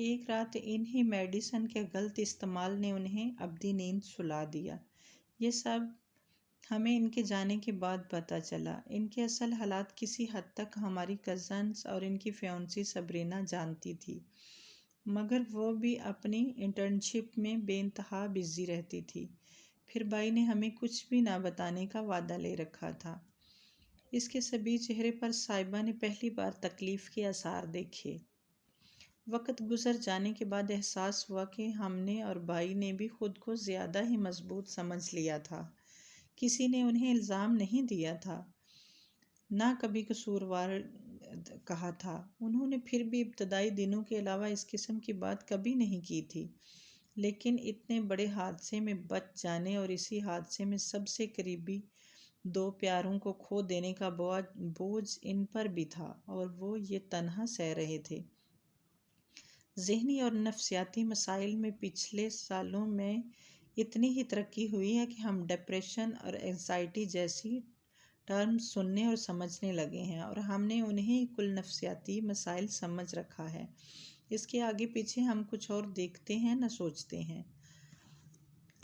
ایک رات انہی میڈیسن کے غلط استعمال نے انہیں ابدی نیند سلا دیا۔ یہ سب ہمیں ان کے جانے کے بعد پتہ چلا۔ ان کے اصل حالات کسی حد تک ہماری کزنز اور ان کی فیونسی سبرینا جانتی تھی، مگر وہ بھی اپنی انٹرنشپ میں بے انتہا بزی رہتی تھی۔ پھر بائی نے ہمیں کچھ بھی نہ بتانے کا وعدہ لے رکھا تھا۔ اس کے سبھی چہرے پر صاحبہ نے پہلی بار تکلیف کے آثار دیکھے۔ وقت گزر جانے کے بعد احساس ہوا کہ ہم نے اور بھائی نے بھی خود کو زیادہ ہی مضبوط سمجھ لیا تھا۔ کسی نے انہیں الزام نہیں دیا تھا، نہ کبھی قصوروار کہا تھا۔ انہوں نے پھر بھی ابتدائی دنوں کے علاوہ اس قسم کی بات کبھی نہیں کی تھی، لیکن اتنے بڑے حادثے میں بچ جانے اور اسی حادثے میں سب سے قریبی دو پیاروں کو کھو دینے کا بوجھ ان پر بھی تھا، اور وہ یہ تنہا سہ رہے تھے۔ ذہنی اور نفسیاتی مسائل میں پچھلے سالوں میں اتنی ہی ترقی ہوئی ہے کہ ہم ڈپریشن اور اینزائٹی جیسی ٹرمز سننے اور سمجھنے لگے ہیں، اور ہم نے انہیں کل نفسیاتی مسائل سمجھ رکھا ہے۔ اس کے آگے پیچھے ہم کچھ اور دیکھتے ہیں نہ سوچتے ہیں۔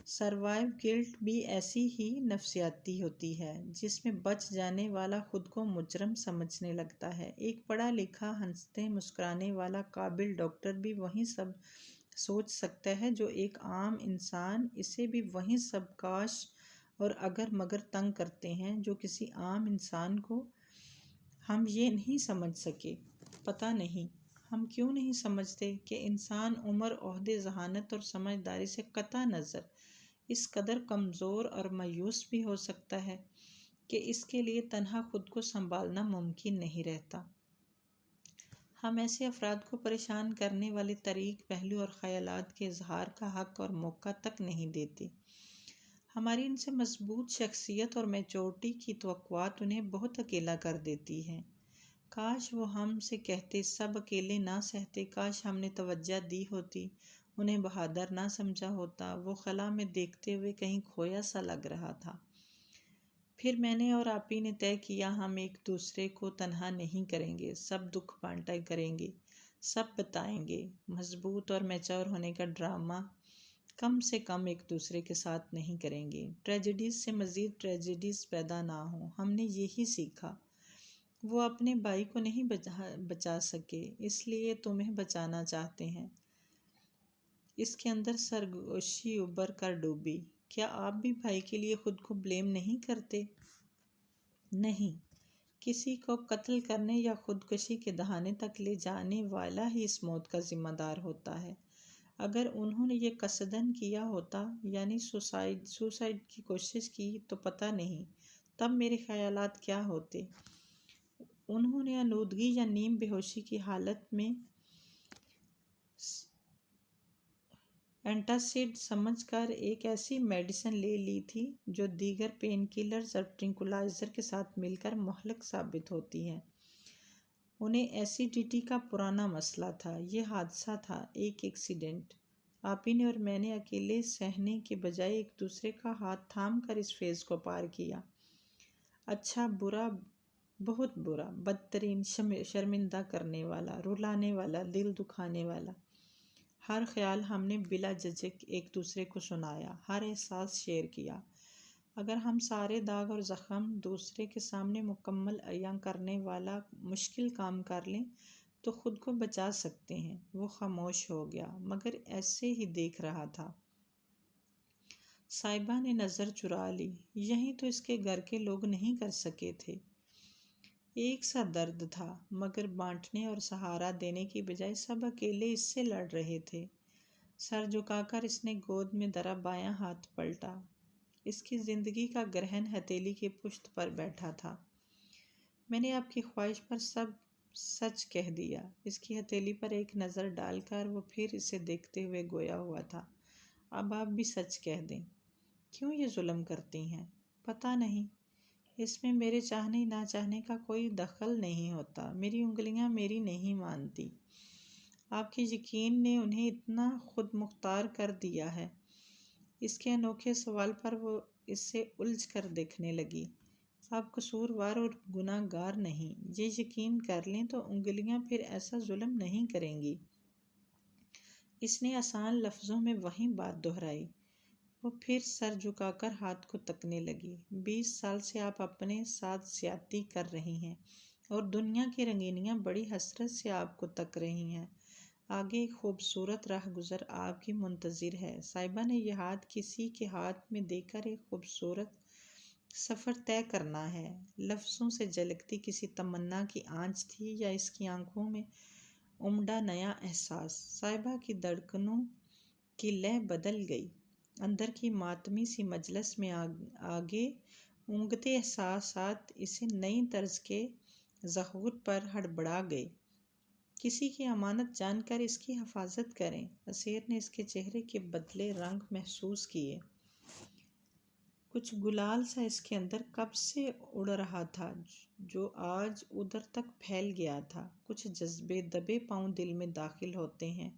سروائیو گلٹ بھی ایسی ہی نفسیاتی ہوتی ہے، جس میں بچ جانے والا خود کو مجرم سمجھنے لگتا ہے۔ ایک پڑھا لکھا، ہنستے مسکرانے والا قابل ڈاکٹر بھی وہی سب سوچ سکتا ہے جو ایک عام انسان، اسے بھی وہی سب کاش اور اگر مگر تنگ کرتے ہیں جو کسی عام انسان کو۔ ہم یہ نہیں سمجھ سکے۔ پتہ نہیں ہم کیوں نہیں سمجھتے کہ انسان عمر، عہدے، ذہانت اور سمجھداری سے قطع نظر اس قدر کمزور اور مایوس بھی ہو سکتا ہے کہ اس کے لیے تنہا خود کو سنبھالنا ممکن نہیں رہتا۔ ہم ایسے افراد کو پریشان کرنے والے طریق، پہلو اور خیالات کے اظہار کا حق اور موقع تک نہیں دیتے۔ ہماری ان سے مضبوط شخصیت اور میچورٹی کی توقعات انہیں بہت اکیلا کر دیتی ہیں۔ کاش وہ ہم سے کہتے، سب اکیلے نہ سہتے، کاش ہم نے توجہ دی ہوتی، انہیں بہادر نہ سمجھا ہوتا۔ وہ خلا میں دیکھتے ہوئے کہیں کھویا سا لگ رہا تھا۔ پھر میں نے اور آپی نے طے کیا، ہم ایک دوسرے کو تنہا نہیں کریں گے، سب دکھ بانٹا کریں گے، سب بتائیں گے۔ مضبوط اور میچور ہونے کا ڈرامہ کم سے کم ایک دوسرے کے ساتھ نہیں کریں گے۔ ٹریجڈیز سے مزید ٹریجڈیز پیدا نہ ہوں، ہم نے یہی سیکھا۔ وہ اپنے بھائی کو نہیں بچا سکے، اس لیے تمہیں بچانا چاہتے ہیں۔ اس کے اندر سرگوشی ابھر کر ڈوبی۔ کیا آپ بھی بھائی کے لیے خود کو بلیم نہیں کرتے؟ نہیں، کسی کو قتل کرنے یا خودکشی کے دہانے تک لے جانے والا ہی اس موت کا ذمہ دار ہوتا ہے۔ اگر انہوں نے یہ قصداً کیا ہوتا، یعنی سوسائڈ کی کوشش کی، تو پتہ نہیں تب میرے خیالات کیا ہوتے۔ انہوں نے آلودگی یا نیم بے ہوشی کی حالت میں اینٹاسڈ سمجھ کر ایک ایسی میڈیسن لے لی تھی جو دیگر پین کلرز اور ٹرنکولائزر کے ساتھ مل کر مہلک ثابت ہوتی ہے۔ انہیں ایسیڈیٹی کا پرانا مسئلہ تھا۔ یہ حادثہ تھا، ایک ایکسیڈنٹ۔ آپی نے اور میں نے اکیلے سہنے کے بجائے ایک دوسرے کا ہاتھ تھام کر اس فیز کو پار کیا۔ اچھا، برا، بہت برا، بدترین، شرمندہ کرنے والا، رلانے والا، دل دکھانے والا۔ ہر خیال ہم نے بلا جھجک ایک دوسرے کو سنایا، ہر احساس شیئر کیا۔ اگر ہم سارے داغ اور زخم دوسرے کے سامنے مکمل عیاں کرنے والا مشکل کام کر لیں تو خود کو بچا سکتے ہیں۔ وہ خاموش ہو گیا، مگر ایسے ہی دیکھ رہا تھا۔ صاحبہ نے نظر چرا لی۔ یہی تو اس کے گھر کے لوگ نہیں کر سکے تھے۔ ایک سا درد تھا، مگر بانٹنے اور سہارا دینے کی بجائے سب اکیلے اس سے لڑ رہے تھے۔ سر جھکا کر اس نے گود میں دھرا بایاں ہاتھ پلٹا۔ اس کی زندگی کا گرہن ہتھیلی کی پشت پر بیٹھا تھا۔ میں نے آپ کی خواہش پر سب سچ کہہ دیا۔ اس کی ہتھیلی پر ایک نظر ڈال کر وہ پھر اسے دیکھتے ہوئے گویا ہوا تھا۔ اب آپ بھی سچ کہہ دیں۔ کیوں یہ ظلم کرتی ہیں؟ پتہ نہیں۔ اس میں میرے چاہنے نہ چاہنے کا کوئی دخل نہیں ہوتا۔ میری انگلیاں میری نہیں مانتی۔ آپ کے یقین نے انہیں اتنا خود مختار کر دیا ہے۔ اس کے انوکھے سوال پر وہ اس سے الجھ کر دیکھنے لگی۔ آپ قصوروار اور گناہ گار نہیں، یہ یقین کر لیں تو انگلیاں پھر ایسا ظلم نہیں کریں گی۔ اس نے آسان لفظوں میں وہی بات دہرائی۔ وہ پھر سر جھکا کر ہاتھ کو تکنے لگی۔ 20 سال سے آپ اپنے ساتھ زیادتی کر رہی ہیں اور دنیا کی رنگینیاں بڑی حسرت سے آپ کو تک رہی ہیں۔ آگے ایک خوبصورت راہ گزر آپ کی منتظر ہے۔ صاحبہ نے یہ ہاتھ کسی کے ہاتھ میں دے کر ایک خوبصورت سفر طے کرنا ہے۔ لفظوں سے جھلکتی کسی تمنا کی آنچ تھی یا اس کی آنکھوں میں امڈا نیا احساس؟ صاحبہ کی دھڑکنوں کی لے بدل گئی۔ اندر کی ماتمی سی مجلس میں آگے اونگتے احساسات اسے نئی طرز کے ظہور پر ہڑبڑا گئے۔ کسی کی امانت جان کر اس کی حفاظت کریں۔ اسیر نے اس کے چہرے کے بدلے رنگ محسوس کیے۔ کچھ گلال سا اس کے اندر کب سے اڑ رہا تھا جو آج ادھر تک پھیل گیا تھا۔ کچھ جذبے دبے پاؤں دل میں داخل ہوتے ہیں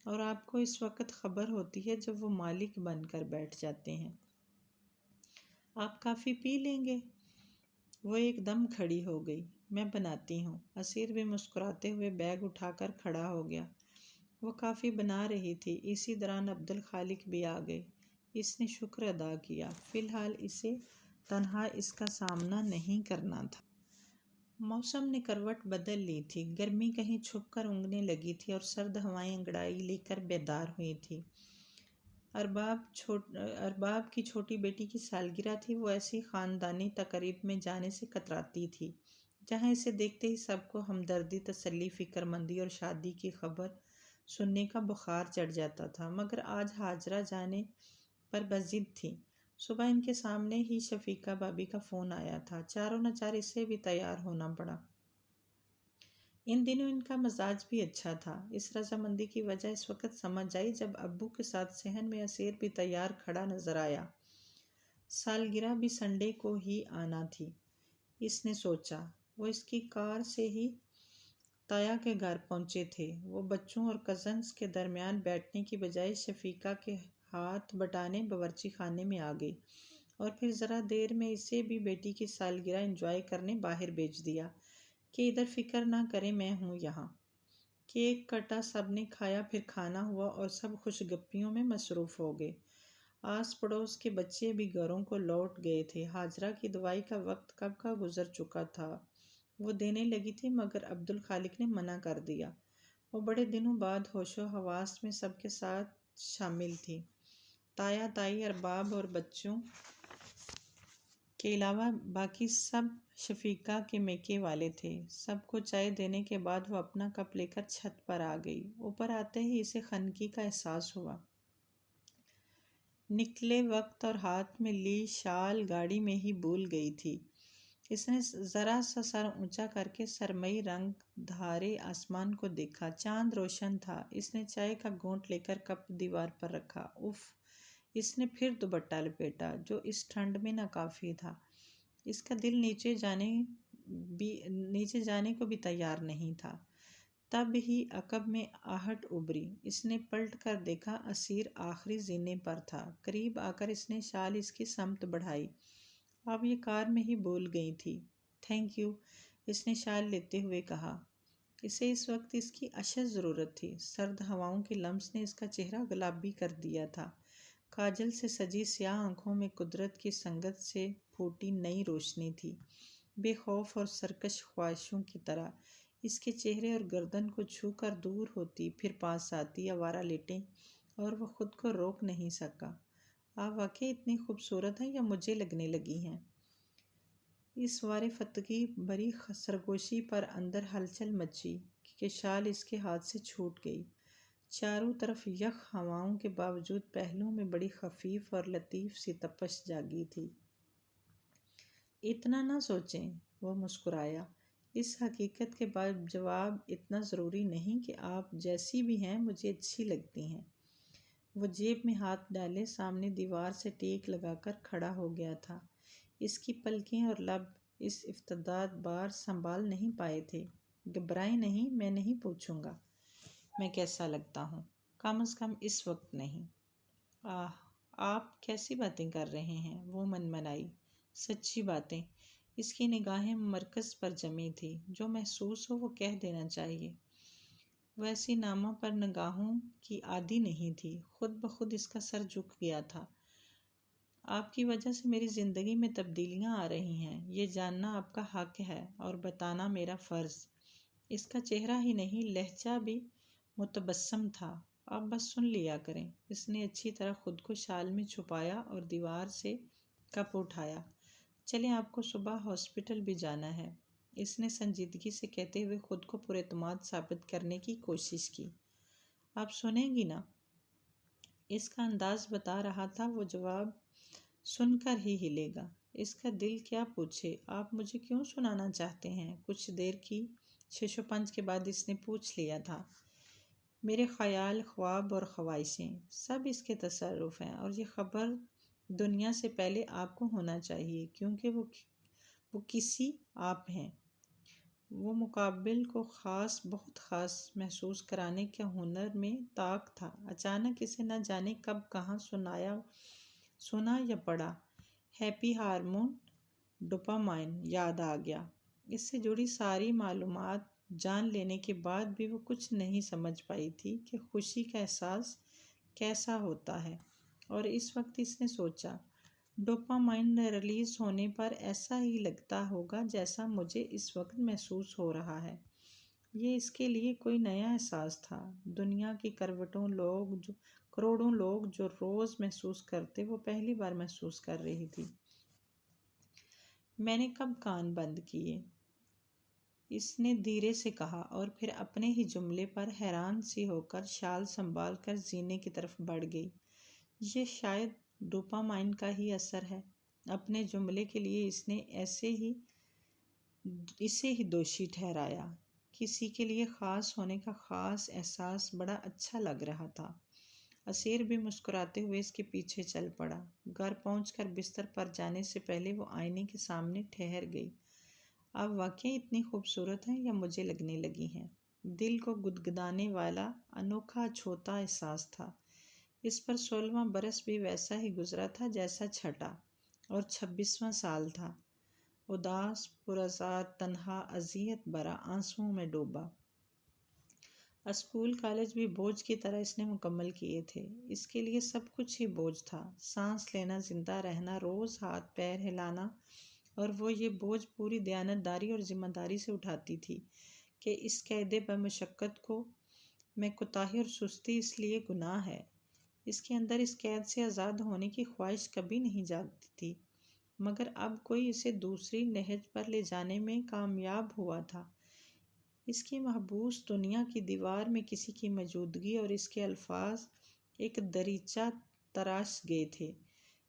اور آپ کو اس وقت خبر ہوتی ہے جب وہ مالک بن کر بیٹھ جاتے ہیں۔ آپ کافی پی لیں گے؟ وہ ایک دم کھڑی ہو گئی۔ میں بناتی ہوں۔ اسیر بھی مسکراتے ہوئے بیگ اٹھا کر کھڑا ہو گیا۔ وہ کافی بنا رہی تھی۔ اسی دوران عبدالخالق بھی آ گئے۔ اس نے شکر ادا کیا۔ فی الحال اسے تنہا اس کا سامنا نہیں کرنا تھا۔ موسم نے کروٹ بدل لی تھی۔ گرمی کہیں چھپ کر اونگنے لگی تھی اور سرد ہوائیں انگڑائی لے کر بیدار ہوئی تھی۔ ارباب کی چھوٹی بیٹی کی سالگرہ تھی۔ وہ ایسی خاندانی تقریب میں جانے سے کتراتی تھی جہاں اسے دیکھتے ہی سب کو ہمدردی، تسلی، فکر مندی اور شادی کی خبر سننے کا بخار چڑھ جاتا تھا، مگر آج ہاجرہ جانے پر بضد تھی۔ صبح ان کے سامنے ہی شفیقہ بھابی کا فون آیا تھا۔ چاروں ناچار اسے بھی تیار ہونا پڑا۔ ان دنوں ان کا مزاج بھی اچھا تھا۔ اس رضامندی کی وجہ اس وقت سمجھ آئی جب ابو کے ساتھ صحن میں اسیر بھی تیار کھڑا نظر آیا۔ سالگرہ بھی سنڈے کو ہی آنا تھی، اس نے سوچا۔ وہ اس کی کار سے ہی تایا کے گھر پہنچے تھے۔ وہ بچوں اور کزنز کے درمیان بیٹھنے کی بجائے شفیقہ کے ہاتھ بٹانے باورچی خانے میں آ گئی اور پھر ذرا دیر میں اسے بھی بیٹی کی سالگرہ انجوائے کرنے باہر بھیج دیا کہ ادھر فکر نہ کریں، میں ہوں یہاں۔ کیک کٹا، سب نے کھایا، پھر کھانا ہوا اور سب خوش گپیوں میں مصروف ہو گئے۔ آس پڑوس کے بچے بھی گھروں کو لوٹ گئے تھے۔ ہاجرہ کی دوائی کا وقت کب کا گزر چکا تھا۔ وہ دینے لگی تھی مگر عبدالخالق نے منع کر دیا۔ وہ بڑے دنوں بعد ہوش و حواس میں سب کے ساتھ شامل تھی۔ تایا، تائی، ارباب اور بچوں کے علاوہ باقی سب شفیقہ کے میکے والے تھے۔ سب کو چائے دینے کے بعد وہ اپنا کپ لے کر چھت پر آ گئی۔ اوپر آتے ہی اسے خنکی کا احساس ہوا۔ نکلے وقت اور ہاتھ میں لی شال گاڑی میں ہی بھول گئی تھی۔ اس نے ذرا سا سر اونچا کر کے سرمئی رنگ دھارے آسمان کو دیکھا۔ چاند روشن تھا۔ اس نے چائے کا گھونٹ لے کر کپ دیوار پر رکھا۔ اف! اس نے پھر دوپٹہ لپیٹا جو اس ٹھنڈ میں ناکافی تھا۔ اس کا دل نیچے جانے کو بھی تیار نہیں تھا۔ تب ہی عقب میں آہٹ ابھری۔ اس نے پلٹ کر دیکھا، اسیر آخری زینے پر تھا۔ قریب آ کر اس نے شال اس کی سمت بڑھائی۔ آپ یہ کار میں ہی بھول گئی تھی۔ تھینک یو، اس نے شال لیتے ہوئے کہا۔ اسے اس وقت اس کی اشد ضرورت تھی۔ سرد ہواؤں کے لمس نے اس کا چہرہ گلابی کر دیا تھا۔ کاجل سے سجی سیاہ آنکھوں میں قدرت کی سنگت سے پھوٹی نئی روشنی تھی، بے خوف اور سرکش خواہشوں کی طرح۔ اس کے چہرے اور گردن کو چھو کر دور ہوتی، پھر پاس آتی آوارہ لٹیں، اور وہ خود کو روک نہیں سکا۔ آپ واقعی اتنی خوبصورت ہیں یا مجھے لگنے لگی ہیں؟ اس وارفتگی بھری سرگوشی پر اندر ہلچل مچی کہ شال اس کے ہاتھ سے چھوٹ گئی۔ چاروں طرف یخ ہواؤں کے باوجود پہلوؤں میں بڑی خفیف اور لطیف سی تپش جاگی تھی۔ اتنا نہ سوچیں، وہ مسکرایا۔ اس حقیقت کے بعد جواب اتنا ضروری نہیں کہ آپ جیسی بھی ہیں مجھے اچھی لگتی ہیں۔ وہ جیب میں ہاتھ ڈالے سامنے دیوار سے ٹیک لگا کر کھڑا ہو گیا تھا۔ اس کی پلکیں اور لب اس افتادات بار سنبھال نہیں پائے تھے۔ گھبرائیں نہیں، میں نہیں پوچھوں گا میں کیسا لگتا ہوں، کم از کم اس وقت نہیں۔ آپ کیسی باتیں کر رہے ہیں؟ وہ منمنائی۔ سچی باتیں۔ اس کی نگاہیں مرکز پر جمی تھی۔ جو محسوس ہو وہ کہہ دینا چاہیے۔ ویسی نامہ پر نگاہوں کی عادی نہیں تھی، خود بخود اس کا سر جھک گیا تھا۔ آپ کی وجہ سے میری زندگی میں تبدیلیاں آ رہی ہیں، یہ جاننا آپ کا حق ہے اور بتانا میرا فرض۔ اس کا چہرہ ہی نہیں، لہجہ بھی متبسم تھا۔ آپ بس سن لیا کریں۔ اس نے اچھی طرح خود کو شال میں چھپایا اور دیوار سے کپ اٹھایا۔ چلیں، آپ کو صبح ہاسپٹل بھی جانا ہے، اس نے سنجیدگی سے کہتے ہوئے خود کو پر اعتماد ثابت کرنے کی کوشش کی۔ آپ سنیں گی نا؟ اس کا انداز بتا رہا تھا وہ جواب سن کر ہی ہلے گا۔ اس کا دل کیا پوچھے، آپ مجھے کیوں سنانا چاہتے ہیں؟ کچھ دیر کی شش و پنج کے بعد اس نے پوچھ لیا تھا۔ میرے خیال، خواب اور خواہشیں سب اس کے تصرف ہیں، اور یہ خبر دنیا سے پہلے آپ کو ہونا چاہیے، کیونکہ وہ کسی آپ ہیں۔ وہ مقابل کو خاص، بہت خاص محسوس کرانے کے ہنر میں طاق تھا۔ اچانک اسے نہ جانے کب کہاں سنا یا پڑھا ہیپی ہارمون ڈوپامائن یاد آ گیا۔ اس سے جڑی ساری معلومات جان لینے کے بعد بھی وہ کچھ نہیں سمجھ پائی تھی کہ خوشی کا احساس کیسا ہوتا ہے، اور اس وقت اس نے سوچا، ڈوپامائن ریلیز ہونے پر ایسا ہی لگتا ہوگا جیسا مجھے اس وقت محسوس ہو رہا ہے۔ یہ اس کے لیے کوئی نیا احساس تھا۔ دنیا کی کروڑوں لوگ جو روز محسوس کرتے، وہ پہلی بار محسوس کر رہی تھی۔ میں نے کب کان بند کیے؟ اس نے دھیرے سے کہا، اور پھر اپنے ہی جملے پر حیران سی ہو کر شال سنبھال کر زینے کی طرف بڑھ گئی۔ یہ شاید ڈوپامائن کا ہی اثر ہے۔ اپنے جملے کے لیے اس نے اسے ہی دوشی ٹھہرایا۔ کسی کے لیے خاص ہونے کا خاص احساس بڑا اچھا لگ رہا تھا۔ اسیر بھی مسکراتے ہوئے اس کے پیچھے چل پڑا۔ گھر پہنچ کر بستر پر جانے سے پہلے وہ آئینے کے سامنے ٹھہر گئی۔ آپ واقعی اتنی خوبصورت ہیں یا مجھے لگنے لگی ہیں؟ دل کو گدگدانے والا انوکھا چھوٹا احساس تھا۔ اس پر 16واں برس بھی ویسا ہی گزرا تھا جیسا چھٹا، اور 26واں سال تھا۔ اداس، پرآزار، تنہا، اذیت بھرا، آنسوؤں میں ڈوبا۔ اسکول کالج بھی بوجھ کی طرح اس نے مکمل کیے تھے۔ اس کے لیے سب کچھ ہی بوجھ تھا، سانس لینا، زندہ رہنا، روز ہاتھ پیر ہلانا، اور وہ یہ بوجھ پوری دیانت داری اور ذمہ داری سے اٹھاتی تھی کہ اس قید بمشقت میں کوتاہی اور سستی اس لیے گناہ ہے۔ اس کے اندر اس قید سے آزاد ہونے کی خواہش کبھی نہیں جاگتی تھی، مگر اب کوئی اسے دوسری نہج پر لے جانے میں کامیاب ہوا تھا۔ اس کی محبوس دنیا کی دیوار میں کسی کی موجودگی اور اس کے الفاظ ایک دریچہ تراش گئے تھے۔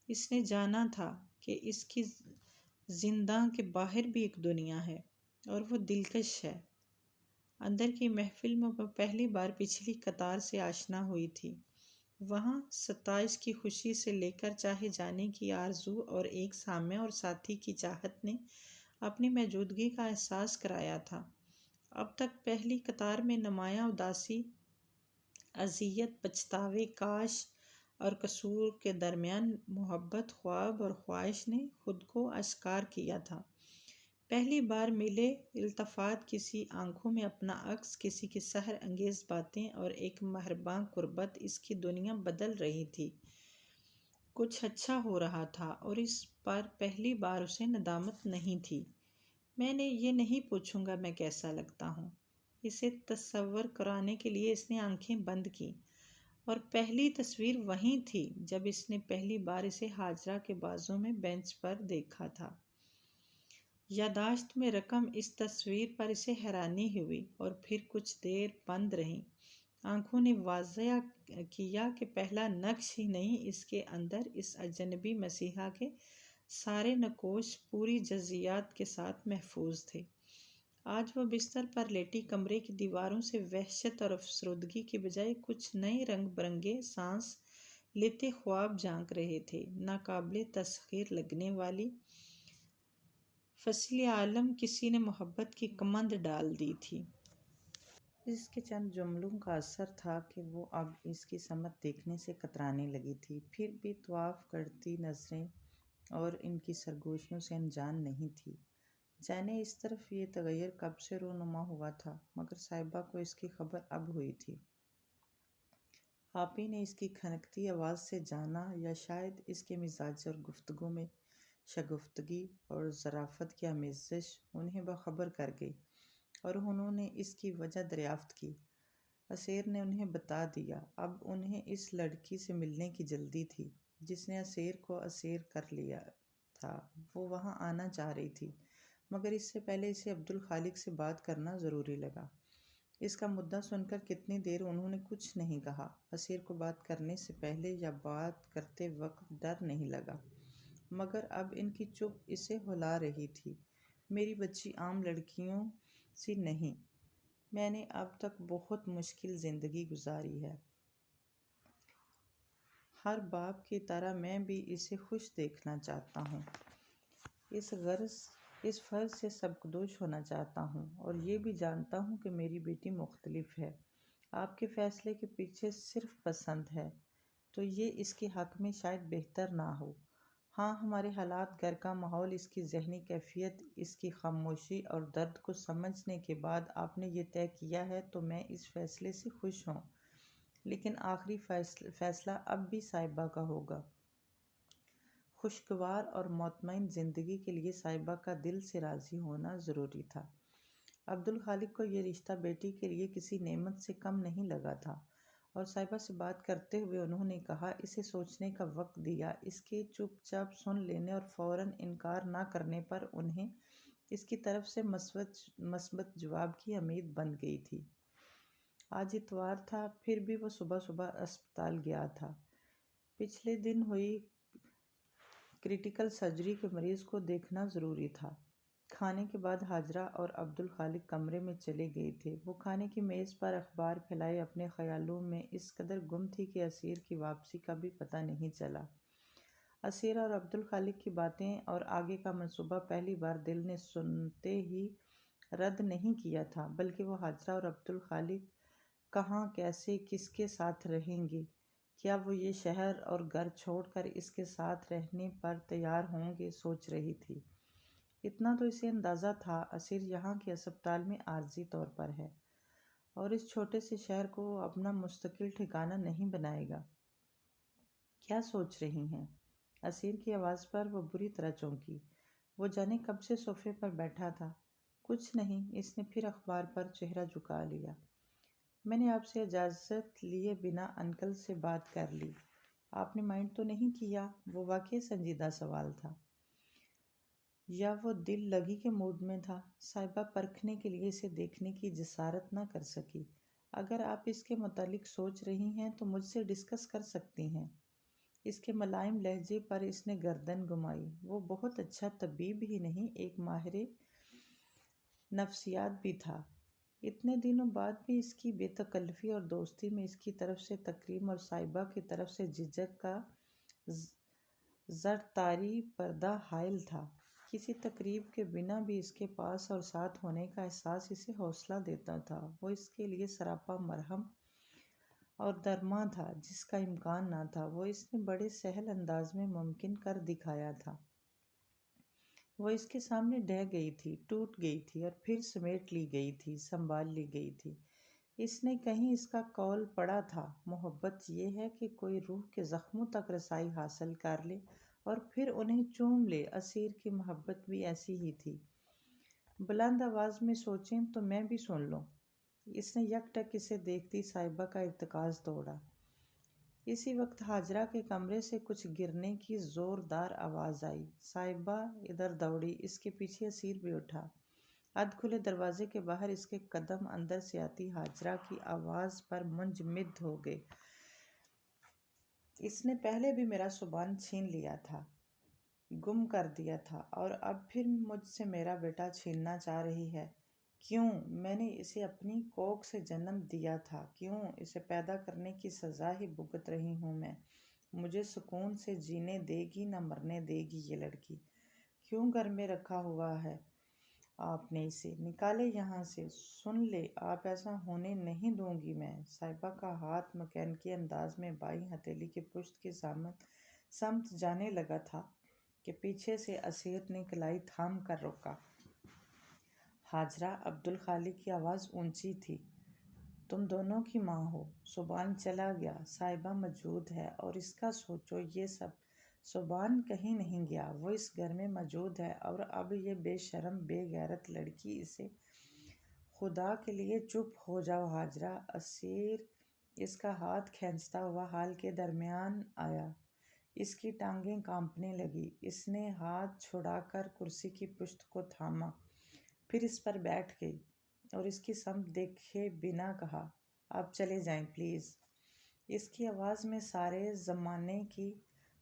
اس نے جانا تھا کہ اس کی زنداں کے باہر بھی ایک دنیا ہے، اور وہ دلکش ہے۔ اندر کی محفل میں وہ پہلی بار پچھلی قطار سے آشنا ہوئی تھی۔ وہاں ستائش کی خوشی سے لے کر چاہے جانے کی آرزو، اور ایک سامع اور ساتھی کی چاہت نے اپنی موجودگی کا احساس کرایا تھا۔ اب تک پہلی قطار میں نمایاں اداسی، اذیت، پچھتاوے، کاش اور قصور کے درمیان محبت، خواب اور خواہش نے خود کو اشکار کیا تھا۔ پہلی بار ملے التفات، کسی آنکھوں میں اپنا عکس، کسی کی سحر انگیز باتیں اور ایک مہرباں قربت، اس کی دنیا بدل رہی تھی۔ کچھ اچھا ہو رہا تھا، اور اس پر پہلی بار اسے ندامت نہیں تھی۔ میں یہ نہیں پوچھوں گا میں کیسا لگتا ہوں۔ اسے تصور کرانے کے لیے اس نے آنکھیں بند کی، اور پہلی تصویر وہی تھی جب اس نے پہلی بار اسے حاجرہ کے بازو میں بینچ پر دیکھا تھا۔ یادداشت میں رقم اس تصویر پر اسے حیرانی ہوئی، اور پھر کچھ دیر بند رہیں۔ آنکھوں نے واضح کیا کہ پہلا نقش ہی نہیں، اس کے اندر اس اجنبی مسیحا کے سارے نقوش پوری جزیات کے ساتھ محفوظ تھے۔ آج وہ بستر پر لیٹی کمرے کی دیواروں سے وحشت اور افسردگی کی بجائے کچھ نئے رنگ برنگے سانس لیتے خواب جھانک رہے تھے۔ ناقابل تسخیر لگنے والی فصیل عالم کسی نے محبت کی کمند ڈال دی تھی۔ اس کے چند جملوں کا اثر تھا کہ وہ اب اس کی سمت دیکھنے سے کترانے لگی تھی۔ پھر بھی طواف کرتی نظریں اور ان کی سرگوشیوں سے انجان نہیں تھی۔ جانے اس طرف یہ تغیر کب سے رونما ہوا تھا، مگر صاحبہ کو اس کی خبر اب ہوئی تھی۔ آپ ہی نے اس کی کھنکتی آواز سے جانا، یا شاید اس کے مزاج اور گفتگو میں شگفتگی اور ظرافت کی آمیزش انہیں باخبر کر گئی، اور انہوں نے اس کی وجہ دریافت کی۔ اسیر نے انہیں بتا دیا۔ اب انہیں اس لڑکی سے ملنے کی جلدی تھی جس نے اسیر کو اسیر کر لیا تھا۔ وہ وہاں آنا چاہ رہی تھی، مگر اس سے پہلے اسے عبدالخالق سے بات کرنا ضروری لگا۔ اس کا مدعا سن کر کتنی دیر انہوں نے کچھ نہیں کہا۔ اسیر کو بات کرنے سے پہلے یا بات کرتے وقت ڈر نہیں لگا، مگر اب ان کی چپ اسے ہلا رہی تھی۔ میری بچی عام لڑکیوں سی نہیں، میں نے اب تک بہت مشکل زندگی گزاری ہے۔ ہر باپ کی طرح میں بھی اسے خوش دیکھنا چاہتا ہوں۔ اس فرض سے سبکدوش ہونا چاہتا ہوں، اور یہ بھی جانتا ہوں کہ میری بیٹی مختلف ہے۔ آپ کے فیصلے کے پیچھے صرف پسند ہے، تو یہ اس کے حق میں شاید بہتر نہ ہو۔ ہاں، ہمارے حالات، گھر کا ماحول، اس کی ذہنی کیفیت، اس کی خاموشی اور درد کو سمجھنے کے بعد آپ نے یہ طے کیا ہے تو میں اس فیصلے سے خوش ہوں، لیکن آخری فیصلہ اب بھی صاحبہ کا ہوگا۔ خوشگوار اور مطمئن زندگی کے لیے صاحبہ کا دل سے راضی ہونا ضروری تھا۔ عبدالخالق کو یہ رشتہ بیٹی کے لیے کسی نعمت سے کم نہیں لگا تھا، اور صاحبہ سے بات کرتے ہوئے انہوں نے کہا، اسے سوچنے کا وقت دیا۔ اس کے چپ چاپ سن لینے اور فوراً انکار نہ کرنے پر انہیں اس کی طرف سے مثبت جواب کی امید بن گئی تھی۔ آج اتوار تھا، پھر بھی وہ صبح صبح اسپتال گیا تھا۔ پچھلے دن ہوئی کریٹیکل سرجری کے مریض کو دیکھنا ضروری تھا۔ کھانے کے بعد حاجرہ اور عبدالخالق کمرے میں چلے گئے تھے۔ وہ کھانے کی میز پر اخبار پھیلائے اپنے خیالوں میں اس قدر گم تھی کہ اسیر کی واپسی کا بھی پتہ نہیں چلا۔ اسیر اور عبدالخالق کی باتیں اور آگے کا منصوبہ پہلی بار دل نے سنتے ہی رد نہیں کیا تھا، بلکہ وہ حاجرہ اور عبدالخالق کہاں، کیسے، کس کے ساتھ رہیں گے، کیا وہ یہ شہر اور گھر چھوڑ کر اس کے ساتھ رہنے پر تیار ہوں گے، سوچ رہی تھی۔ اتنا تو اسے اندازہ تھا، اسیر یہاں کے اسپتال میں عارضی طور پر ہے، اور اس چھوٹے سے شہر کو وہ اپنا مستقل ٹھکانہ نہیں بنائے گا۔ کیا سوچ رہی ہیں؟ اسیر کی آواز پر وہ بری طرح چونکی۔ وہ جانے کب سے صوفے پر بیٹھا تھا۔ کچھ نہیں، اس نے پھر اخبار پر چہرہ جھکا لیا۔ میں نے آپ سے اجازت لیے بنا انکل سے بات کر لی۔ آپ نے مائنڈ تو نہیں کیا؟ وہ واقعی سنجیدہ سوال تھا، یا وہ دل لگی کے موڈ میں تھا؟ صاحبہ پرکھنے کے لیے اسے دیکھنے کی جسارت نہ کر سکی۔ اگر آپ اس کے متعلق سوچ رہی ہیں تو مجھ سے ڈسکس کر سکتی ہیں۔ اس کے ملائم لہجے پر اس نے گردن گھمائی۔ وہ بہت اچھا طبیب ہی نہیں، ایک ماہر نفسیات بھی تھا۔ اتنے دنوں بعد بھی اس کی بے تکلفی اور دوستی میں اس کی طرف سے تکریم اور صاحبہ کی طرف سے جھجک کا زرطاری پردہ حائل تھا۔ کسی تقریب کے بنا بھی اس کے پاس اور ساتھ ہونے کا احساس اسے حوصلہ دیتا تھا۔ وہ اس کے لیے سراپا مرحم اور درماں تھا، جس کا امکان نہ تھا وہ اس نے بڑے سہل انداز میں ممکن کر دکھایا تھا۔ وہ اس کے سامنے ڈھہ گئی تھی، ٹوٹ گئی تھی، اور پھر سمیٹ لی گئی تھی، سنبھال لی گئی تھی۔ اس نے کہیں اس کا قول پڑھا تھا، محبت یہ ہے کہ کوئی روح کے زخموں تک رسائی حاصل کر لے اور پھر انہیں چوم لے۔ اسیر کی محبت بھی ایسی ہی تھی۔ بلند آواز میں سوچیں تو میں بھی سن لوں۔ اس نے یک ٹک اسے دیکھتی صاحبہ کا ارتکاز توڑا۔ اسی وقت حاجرہ کے کمرے سے کچھ گرنے کی زوردار آواز آئی۔ صاحبہ ادھر دوڑی، اس کے پیچھے اسیر بھی اٹھا۔ ادھ کھلے دروازے کے باہر اس کے قدم اندر سے آتی حاجرہ کی آواز پر منجمد ہو گئے۔ اس نے پہلے بھی میرا سبحان چھین لیا تھا، گم کر دیا تھا، اور اب پھر مجھ سے میرا بیٹا چھیننا چاہ رہی ہے۔ کیوں؟ میں نے اسے اپنی کوکھ سے جنم دیا تھا، کیوں؟ اسے پیدا کرنے کی سزا ہی بھگت رہی ہوں میں۔ مجھے سکون سے جینے دے گی نہ مرنے دے گی یہ لڑکی۔ کیوں گھر میں رکھا ہوا ہے آپ نے اسے؟ نکالے یہاں سے۔ سن لے، آپ، ایسا ہونے نہیں دوں گی میں۔ صاحبہ کا ہاتھ مکینکی انداز میں بائیں ہتھیلی کی پشت کی سمت جانے لگا تھا کہ پیچھے سے اسیر نے کلائی تھام کر روکا۔ حاجرہ، عبدالخالق کی آواز اونچی تھی، تم دونوں کی ماں ہو۔ سبحان چلا گیا، صاحبہ موجود ہے، اور اس کا سوچو یہ سب۔ سبحان کہیں نہیں گیا، وہ اس گھر میں موجود ہے، اور اب یہ بے شرم بے غیرت لڑکی اسے… خدا کے لیے چپ ہو جاؤ حاجرہ۔ اسیر اس کا ہاتھ کھینچتا ہوا ہال کے درمیان آیا۔ اس کی ٹانگیں کانپنے لگی۔ اس نے ہاتھ چھڑا کر کرسی کی پشت کو تھاما، پھر اس پر بیٹھ گئی اور اس کی سمت دیکھے بنا کہا، آپ چلے جائیں پلیز۔ اس کی آواز میں سارے زمانے کی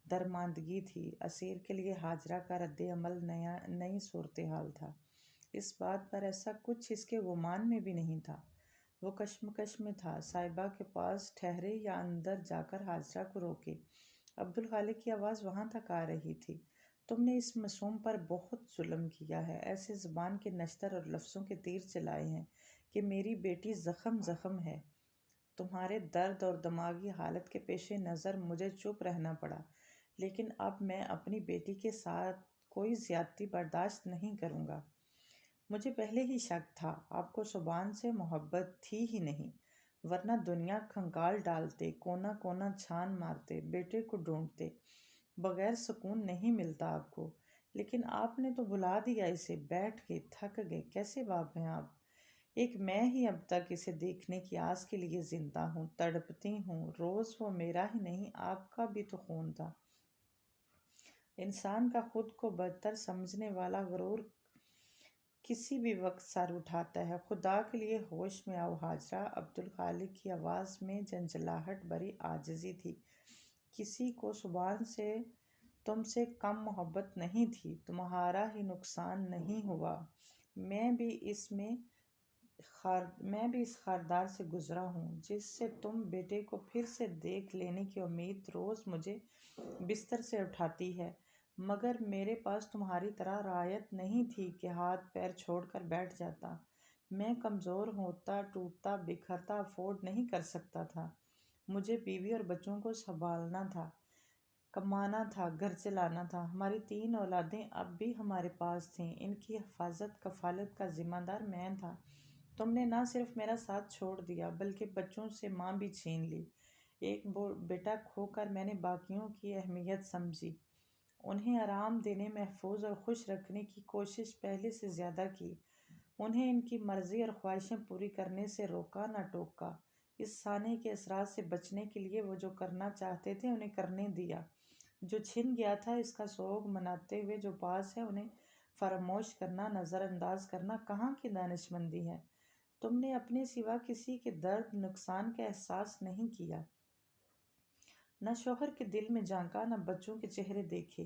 درماندگی تھی۔ اسیر کے لیے حاجرہ کا رد عمل نئی صورتحال تھا۔ اس بات پر ایسا کچھ اس کے گمان میں بھی نہیں تھا۔ وہ کشمکش میں تھا، صاحبہ کے پاس ٹھہرے یا اندر جا کر حاجرہ کو روکے۔ عبدالخالق کی آواز وہاں تک آ رہی تھی، تم نے اس معصوم پر بہت ظلم کیا ہے، ایسے زبان کے نشتر اور لفظوں کے تیر چلائے ہیں کہ میری بیٹی زخم ہے۔ تمہارے درد اور دماغی حالت کے پیش نظر مجھے چپ رہنا پڑا، لیکن اب میں اپنی بیٹی کے ساتھ کوئی زیادتی برداشت نہیں کروں گا۔ مجھے پہلے ہی شک تھا، آپ کو سبحان سے محبت تھی ہی نہیں، ورنہ دنیا کھنگال ڈالتے، کونا کونا چھان مارتے، بیٹے کو ڈھونڈتے، بغیر سکون نہیں ملتا آپ کو۔ لیکن آپ نے تو بھلا دیا اسے، بیٹھ گئے، تھک گئے، کیسے باپ ہیں آپ؟ ایک میں ہی اب تک اسے دیکھنے کی آس کے لیے زندہ ہوں، تڑپتی ہوں۔ روز وہ میرا ہی نہیں، آپ کا بھی تو خون تھا۔ انسان کا خود کو برتر سمجھنے والا غرور کسی بھی وقت سر اٹھاتا ہے۔ خدا کے لیے ہوش میں آؤ حاجرہ۔ عبدالخالق کی آواز میں جھنجھلاہٹ بھری عاجزی تھی۔ کسی کو سبحان سے تم سے کم محبت نہیں تھی، تمہارا ہی نقصان نہیں ہوا۔ میں بھی اس خاردار سے گزرا ہوں، جس سے تم بیٹے کو پھر سے دیکھ لینے کی امید روز مجھے بستر سے اٹھاتی ہے، مگر میرے پاس تمہاری طرح رعایت نہیں تھی کہ ہاتھ پیر چھوڑ کر بیٹھ جاتا۔ میں کمزور ہوتا، ٹوٹتا، بکھرتا افورڈ نہیں کر سکتا تھا۔ مجھے بیوی اور بچوں کو سنبھالنا تھا، کمانا تھا، گھر چلانا تھا۔ ہماری 3 اولادیں اب بھی ہمارے پاس تھیں، ان کی حفاظت کفالت کا ذمہ دار میں تھا۔ تم نے نہ صرف میرا ساتھ چھوڑ دیا، بلکہ بچوں سے ماں بھی چھین لی۔ ایک بیٹا کھو کر میں نے باقیوں کی اہمیت سمجھی، انہیں آرام دینے، محفوظ اور خوش رکھنے کی کوشش پہلے سے زیادہ کی، انہیں ان کی مرضی اور خواہشیں پوری کرنے سے روکا نہ ٹوکا۔ اس سانحے کے اثرات سے بچنے کے لیے وہ جو کرنا چاہتے تھے انہیں کرنے دیا، جو چھن گیا تھا اس کا سوگ مناتے ہوئے جو پاس ہے انہیں فراموش کرنا، نظر انداز کرنا کہاں کی دانشمندی ہے؟ تم نے اپنے سوا کسی کے درد نقصان کا احساس نہیں کیا، نہ شوہر کے دل میں جھانکا، نہ بچوں کے چہرے دیکھے۔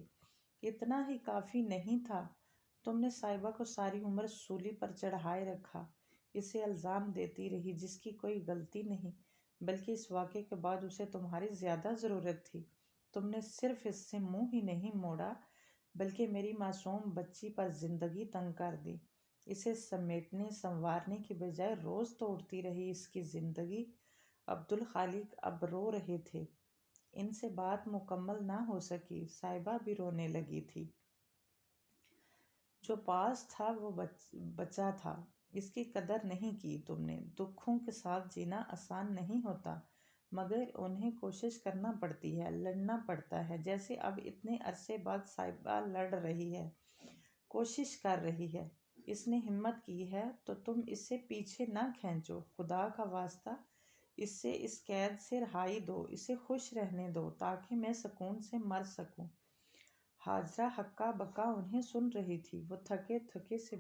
اتنا ہی کافی نہیں تھا، تم نے صاحبہ کو ساری عمر سولی پر چڑھائے رکھا، اسے الزام دیتی رہی جس کی کوئی غلطی نہیں، بلکہ اس واقعے کے بعد اسے تمہاری زیادہ ضرورت تھی۔ تم نے صرف اس سے منہ ہی نہیں موڑا، بلکہ میری معصوم بچی پر زندگی تنگ کر دی۔ اسے سمیٹنے سنوارنے کی بجائے روز توڑتی رہی اس کی زندگی۔ عبدالخالق اب رو رہے تھے، ان سے بات مکمل نہ ہو سکی۔ صاحبہ بھی رونے لگی تھی۔ جو پاس تھا وہ بچا تھا، اس کی قدر نہیں کی تم نے۔ دکھوں کے ساتھ جینا آسان نہیں ہوتا، مگر انہیں کوشش کرنا پڑتی ہے، لڑنا پڑتا ہے، جیسے اب اتنے عرصے بعد صاحبہ لڑ رہی ہے، کوشش کر رہی ہے۔ اس نے ہمت کی ہے تو تم اسے پیچھے نہ کھینچو، خدا کا واسطہ اسے اس قید سے رہائی دو، اسے خوش رہنے دو تاکہ میں سکون سے مر سکوں۔ حاجرہ ہکا بکا انہیں سن رہی تھی۔ وہ تھکے تھکے سے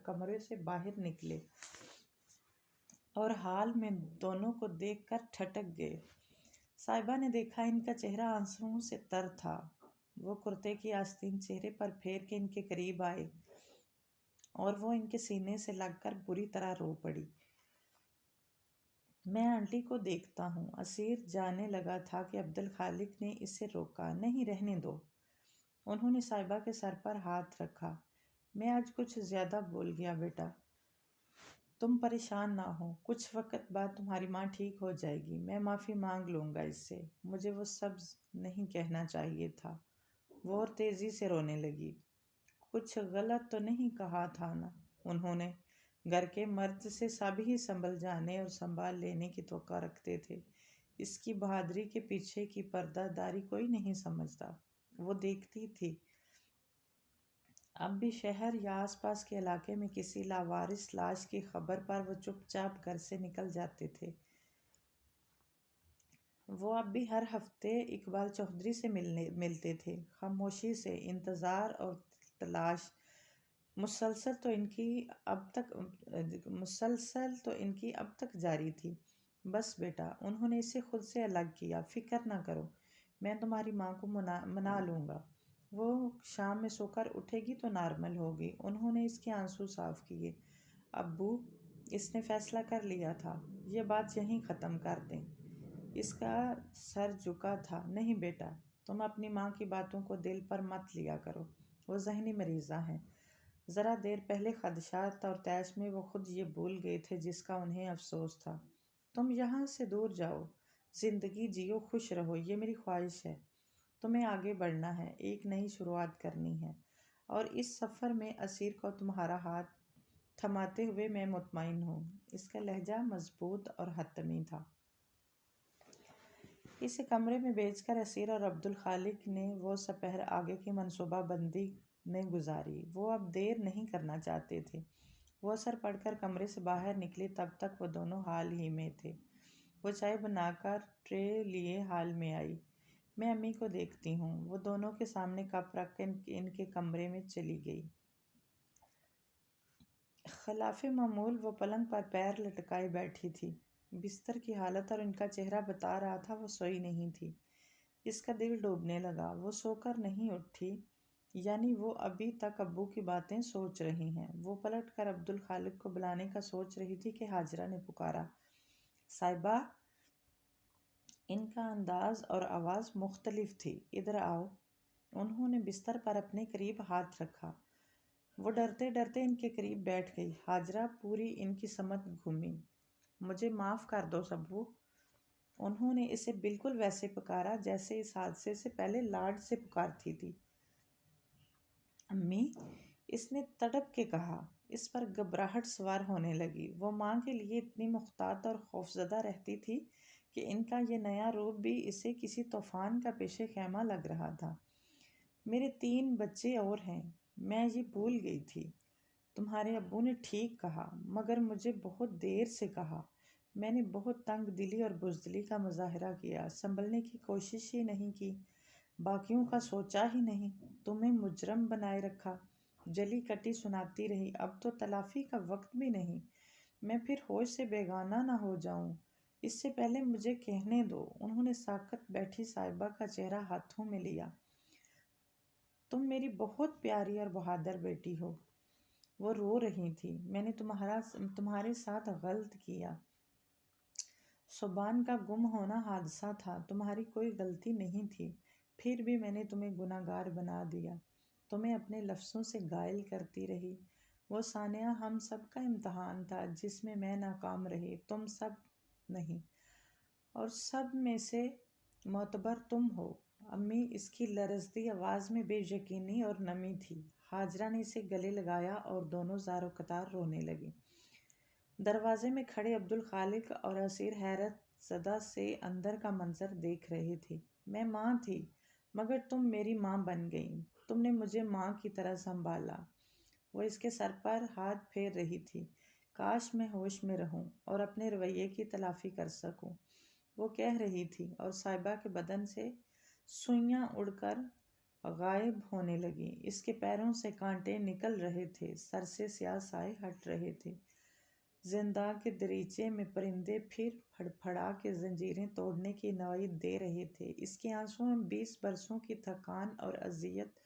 کمرے سے باہر نکلے اور حال میں دونوں کو دیکھ کر ٹھٹک گئے۔ صاحبہ نے دیکھا ان کا چہرہ آنسوؤں سے تر تھا۔ وہ کرتے کی آستین چہرے پر پھیر کے ان کے قریب آئے اور وہ ان کے سینے سے لگ کر بری طرح رو پڑی۔ میں آنٹی کو دیکھتا ہوں۔ اسیر جانے لگا تھا کہ عبدالخالق نے اسے روکا، نہیں رہنے دو۔ انہوں نے صاحبہ کے سر پر ہاتھ رکھا۔ میں آج کچھ زیادہ بول گیا بیٹا، تم پریشان نہ ہو، کچھ وقت بعد تمہاری ماں ٹھیک ہو جائے گی، میں معافی مانگ لوں گا اس سے، مجھے وہ سب نہیں کہنا چاہیے تھا۔ وہ اور تیزی سے رونے لگی۔ کچھ غلط تو نہیں کہا تھا نا انہوں نے؟ گھر کے مرد سے سب ہی سنبھل جانے اور سنبھال لینے کی توقع رکھتے تھے۔ اس کی بہادری کے پیچھے کی پردہ داری کوئی نہیں سمجھتا۔ وہ دیکھتی تھی اب بھی شہر یا آس پاس کے علاقے میں کسی لاوارث لاش کی خبر پر وہ چپ چاپ گھر سے نکل جاتے تھے۔ وہ اب بھی ہر ہفتے اقبال چوہدری سے ملتے تھے، خاموشی سے، انتظار اور تلاش۔ مسلسل تو ان کی اب تک جاری تھی۔ بس بیٹا، انہوں نے اسے خود سے الگ کیا، فکر نہ کرو، میں تمہاری ماں کو منا لوں گا، وہ شام میں سو کر اٹھے گی تو نارمل ہوگی۔ انہوں نے اس کے آنسو صاف کیے۔ ابو، اس نے فیصلہ کر لیا تھا، یہ بات یہیں ختم کر دیں۔ اس کا سر جھکا تھا۔ نہیں بیٹا، تم اپنی ماں کی باتوں کو دل پر مت لیا کرو، وہ ذہنی مریضہ ہیں۔ ذرا دیر پہلے خدشات اور طیش میں وہ خود یہ بھول گئے تھے جس کا انہیں افسوس تھا۔ تم یہاں سے دور جاؤ، زندگی جیو، خوش رہو، یہ میری خواہش ہے۔ تمہیں آگے بڑھنا ہے، ایک نئی شروعات کرنی ہے، اور اس سفر میں اسیر کو تمہارا ہاتھ تھماتے ہوئے میں مطمئن ہوں۔ اس کا لہجہ مضبوط اور حتمی تھا۔ اسے کمرے میں بھیج کر اسیر اور عبدالخالق نے وہ سپہر آگے کی منصوبہ بندی میں گزاری۔ وہ اب دیر نہیں کرنا چاہتے تھے۔ وہ اثر پڑھ کر کمرے سے باہر نکلے تب تک وہ دونوں حال ہی میں تھے۔ وہ چائے بنا کر ٹرے لیے حال میں آئی۔ میں امی کو دیکھتی ہوں۔ وہ دونوں کے سامنے کپ رکھ کر ان کے کمرے میں چلی گئی۔ خلاف معمول وہ پلنگ پر پیر لٹکائے بیٹھی تھی۔ بستر کی حالت اور ان کا چہرہ بتا رہا تھا وہ سوئی نہیں تھی۔ اس کا دل ڈوبنے لگا۔ وہ سو کر نہیں اٹھی، یعنی وہ ابھی تک ابو کی باتیں سوچ رہی ہیں۔ وہ پلٹ کر عبدالخالق کو بلانے کا سوچ رہی تھی کہ حاجرہ نے پکارا، صاحبہ! ان کا انداز اور آواز مختلف تھی۔ ادھر آؤ۔ انہوں نے بستر پر اپنے قریب ہاتھ رکھا۔ وہ ڈرتے ڈرتے ان کے قریب بیٹھ گئی۔ حاجرہ پوری ان کی سمت گھومی۔ مجھے معاف کر دو سبو۔ انہوں نے اسے بالکل ویسے پکارا جیسے اس حادثے سے پہلے لاڈ سے پکارتی تھی۔ امی، اس نے تڑپ کے کہا۔ اس پر گھبراہٹ سوار ہونے لگی۔ وہ ماں کے لیے اتنی محتاط اور خوفزدہ رہتی تھی کہ ان کا یہ نیا روپ بھی اسے کسی طوفان کا پیش خیمہ لگ رہا تھا۔ میرے 3 بچے اور ہیں، میں یہ بھول گئی تھی۔ تمہارے ابو نے ٹھیک کہا، مگر مجھے بہت دیر سے کہا۔ میں نے بہت تنگ دلی اور بزدلی کا مظاہرہ کیا، سنبھلنے کی کوشش ہی نہیں کی، باقیوں کا سوچا ہی نہیں، تمہیں مجرم بنائے رکھا، جلی کٹی سناتی رہی۔ اب تو تلافی کا وقت بھی نہیں، میں پھر ہوش سے بیگانہ نہ ہو جاؤں۔ اس سے پہلے مجھے کہنے دو۔ انہوں نے ساکت بیٹھی صاحبہ کا چہرہ ہاتھوں میں لیا۔ تم میری بہت پیاری اور بہادر بیٹی ہو۔ وہ رو رہی تھی۔ میں نے تمہارے ساتھ غلط کیا۔ صبان کا گم ہونا حادثہ تھا، تمہاری کوئی غلطی نہیں تھی، پھر بھی میں نے تمہیں گنہگار بنا دیا، تمہیں اپنے لفظوں سے گائل کرتی رہی۔ وہ ثانیہ ہم سب کا امتحان تھا جس میں میں ناکام رہی، تم سب نہیں، اور سب میں سے معتبر تم ہو۔ امی، اس کی لرزتی آواز میں بے یقینی اور نمی تھی۔ حاجرہ نے اسے گلے لگایا اور دونوں زار و قطار رونے لگیں۔ دروازے میں کھڑے عبدالخالق اور اسیر حیرت زدہ سے اندر کا منظر دیکھ رہے تھے۔ میں ماں تھی، مگر تم میری ماں بن گئی، تم نے مجھے ماں کی طرح سنبھالا۔ وہ اس کے سر پر ہاتھ پھیر رہی تھی۔ کاش میں ہوش میں رہوں اور اپنے رویے کی تلافی کر سکوں، وہ کہہ رہی تھی، اور صاحبہ کے بدن سے سوئیاں اڑ کر غائب ہونے لگیں۔ اس کے پیروں سے کانٹے نکل رہے تھے، سر سے سیاہ سائے ہٹ رہے تھے۔ زنداں کے دریچے میں پرندے پھر پھڑپھڑا کے زنجیریں توڑنے کی نوید دے رہے تھے۔ اس کے آنسوں میں 20 برسوں کی تھکان اور اذیت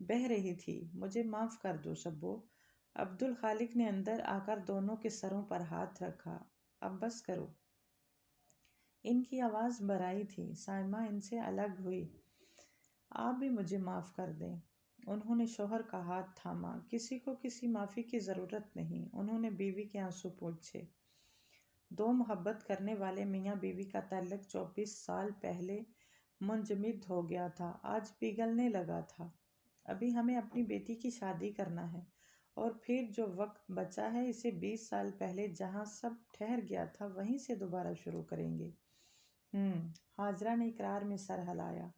بہہ رہی تھی۔ مجھے معاف کر دو سبو۔ عبدالخالق نے اندر آ کر دونوں کے سروں پر ہاتھ رکھا۔ اب بس کرو۔ ان کی آواز بھرائی تھی۔ سائمہ ان سے الگ ہوئی۔ آپ بھی مجھے معاف کر دیں۔ انہوں نے شوہر کا ہاتھ تھاما۔ کسی کو کسی معافی کی ضرورت نہیں۔ انہوں نے بیوی کے آنسو پوچھے۔ 2 محبت کرنے والے میاں بیوی کا تعلق 24 سال پہلے منجمد ہو گیا تھا، آج پگھلنے لگا تھا۔ ابھی ہمیں اپنی بیٹی کی شادی کرنا ہے اور پھر جو وقت بچا ہے اسے 20 سال پہلے جہاں سب ٹھہر گیا تھا وہیں سے دوبارہ شروع کریں گے۔ حاجرہ نے اقرار میں سر ہلایا۔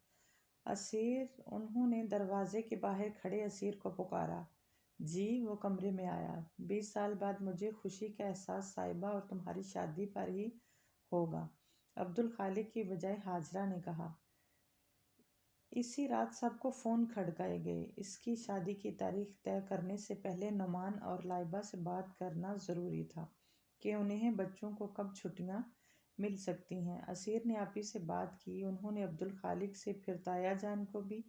انہوں نے دروازے کے باہر کھڑے اسیر کو پکارا۔ جی، وہ کمرے میں آیا۔ 20 سال بعد مجھے خوشی کا احساس صاحبہ اور تمہاری شادی پر ہی ہوگا، عبدالخالق کی بجائے حاجرہ نے کہا۔ اسی رات سب کو فون کھڑکائے گئے۔ اس کی شادی کی تاریخ طے کرنے سے پہلے نعمان اور لائبہ سے بات کرنا ضروری تھا کہ انہیں بچوں کو کب چھٹیاں مل سکتی ہیں۔ اسیر نے آپی سے بات کی۔ انہوں نے عبدالخالق سے، پھر تایا جان کو بھی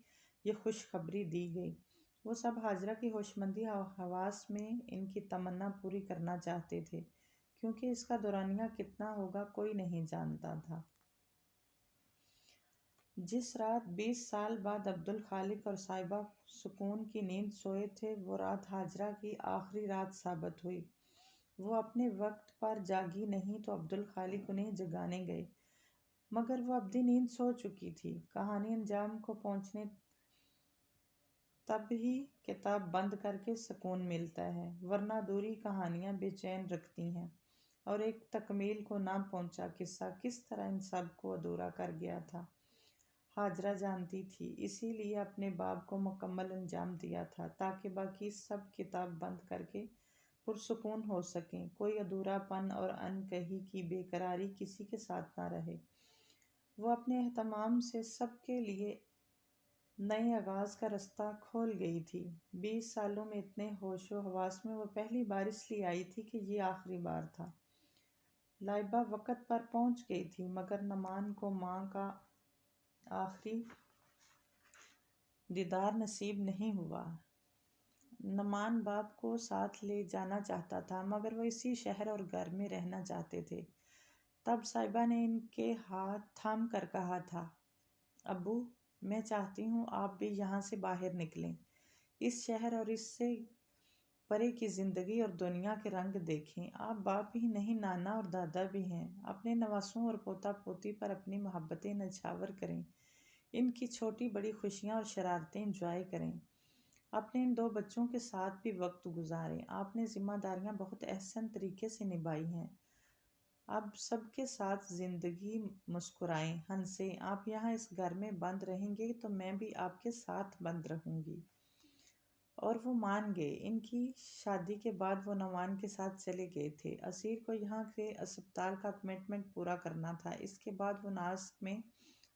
یہ خوشخبری دی گئی۔ وہ سب حاجرہ کی ہوشمندی اور حواس میں ان کی تمنا پوری کرنا چاہتے تھے، کیونکہ اس کا دورانیہ کتنا ہوگا کوئی نہیں جانتا تھا۔ جس رات 20 سال بعد عبدالخالق اور صاحبہ سکون کی نیند سوئے تھے، وہ رات حاجرہ کی آخری رات ثابت ہوئی۔ وہ اپنے وقت پر جاگی نہیں تو عبدالخالق انہیں جگانے گئے، مگر وہ ابدی نیند سو چکی تھی۔ کہانی انجام کو پہنچنے تب ہی کتاب بند کر کے سکون ملتا ہے، ورنہ ادھوری کہانیاں بے چین رکھتی ہیں، اور ایک تکمیل کو نہ پہنچا قصہ کس طرح ان سب کو ادھورا کر گیا تھا۔ حاجرہ جانتی تھی، اسی لیے اپنے باب کو مکمل انجام دیا تھا تاکہ باقی سب کتاب بند کر کے پرسکون ہو سکیں، کوئی ادھورا پن اور ان کہی کی بے قراری کسی کے ساتھ نہ رہے۔ وہ اپنے اہتمام سے سب کے لیے نئے آغاز کا رستہ کھول گئی تھی۔ 20 سالوں میں اتنے ہوش و حواس میں وہ پہلی بار اس لیے آئی تھی کہ یہ آخری بار تھا۔ لائبہ وقت پر پہنچ گئی تھی، مگر نعمان کو ماں کا آخری دیدار نصیب نہیں ہوا۔ نعمان باپ کو ساتھ لے جانا چاہتا تھا، مگر وہ اسی شہر اور گھر میں رہنا چاہتے تھے۔ تب صاحبہ نے ان کے ہاتھ تھام کر کہا تھا، ابو، میں چاہتی ہوں آپ بھی یہاں سے باہر نکلیں، اس شہر اور اس سے پرے کی زندگی اور دنیا کے رنگ دیکھیں۔ آپ باپ ہی نہیں، نانا اور دادا بھی ہیں۔ اپنے نواسوں اور پوتا پوتی پر اپنی محبتیں نچھاور کریں، ان کی چھوٹی بڑی خوشیاں اور شرارتیں انجوائے کریں۔ اپنے ان 2 بچوں کے ساتھ بھی وقت گزاریں۔ آپ نے ذمہ داریاں بہت احسن طریقے سے نبھائی ہیں، اب سب کے ساتھ زندگی مسکرائیں، ہنسیں۔ آپ یہاں اس گھر میں بند رہیں گے تو میں بھی آپ کے ساتھ بند رہوں گی۔ اور وہ مان گئے۔ ان کی شادی کے بعد وہ نعمان کے ساتھ چلے گئے تھے۔ اسیر کو یہاں کے اسپتال کا کمٹمنٹ پورا کرنا تھا۔ اس کے بعد وہ ناسک میں